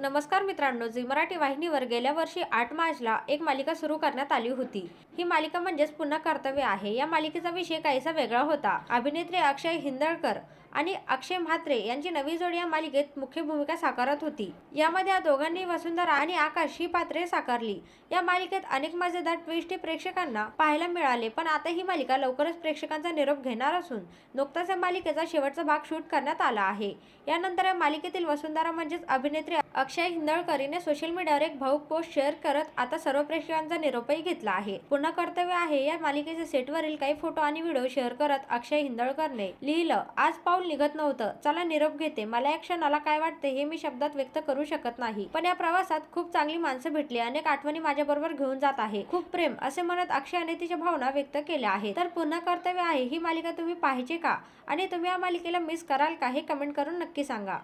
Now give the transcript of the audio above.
नमस्कार मित्रांनो, झी मराठी वाहिनीवर गेल्या वर्षी 8 मार्चला एक मालिका सुरू करण्यात आली होती. ही मालिका म्हणजेच पुन्हा कर्तव्य आहे. या मालिकेचा विषय काहीसा वेगळा होता. अभिनेत्री अक्षय हिंदळकर आणि अक्षय म्हात्रे यांची नवी जोडी या मालिकेत मुख्य भूमिका साकारत होती. यामध्ये या दोघांनी वसुंधरा आणि आकाश ही पात्रे साकारली. या मालिकेत अनेक मजेदार ट्विस्ट प्रेक्षकांना पाहायला मिळाले. पण आता ही मालिका लवकरच प्रेक्षकांचा निरोप घेणार असून नुकताच या मालिकेचा शेवटचा भाग शूट करण्यात आला आहे. यानंतर या मालिकेतील वसुंधरा म्हणजेच अभिनेत्री अक्षय हिंदळकर हिने सोशल मीडियावर एक भावूक पोस्ट शेअर करत आता सर्व प्रेक्षकांचा निरोपही घेतला आहे. पुन्हा कर्तव्य आहे या मालिकेच्या सेटवरील काही फोटो आणि व्हिडिओ शेअर करत अक्षय हिंदळकरने लिहिलं, आज पाऊल निघत नव्हतं, चला निरोप घेते. मला या क्षणाला काय वाटते हे मी शब्दात व्यक्त करू शकत नाही, पण या प्रवासात खूप चांगली माणसं भेटली, अनेक आठवणी माझ्याबरोबर घेऊन जात आहे, खूप प्रेम, असे म्हणत अक्षयाने तिच्या भावना व्यक्त केल्या आहेत. तर पुन्हा कर्तव्य आहे ही मालिका तुम्ही पाहिजे का आणि तुम्ही या मालिकेला मिस कराल का हे कमेंट करून नक्की सांगा.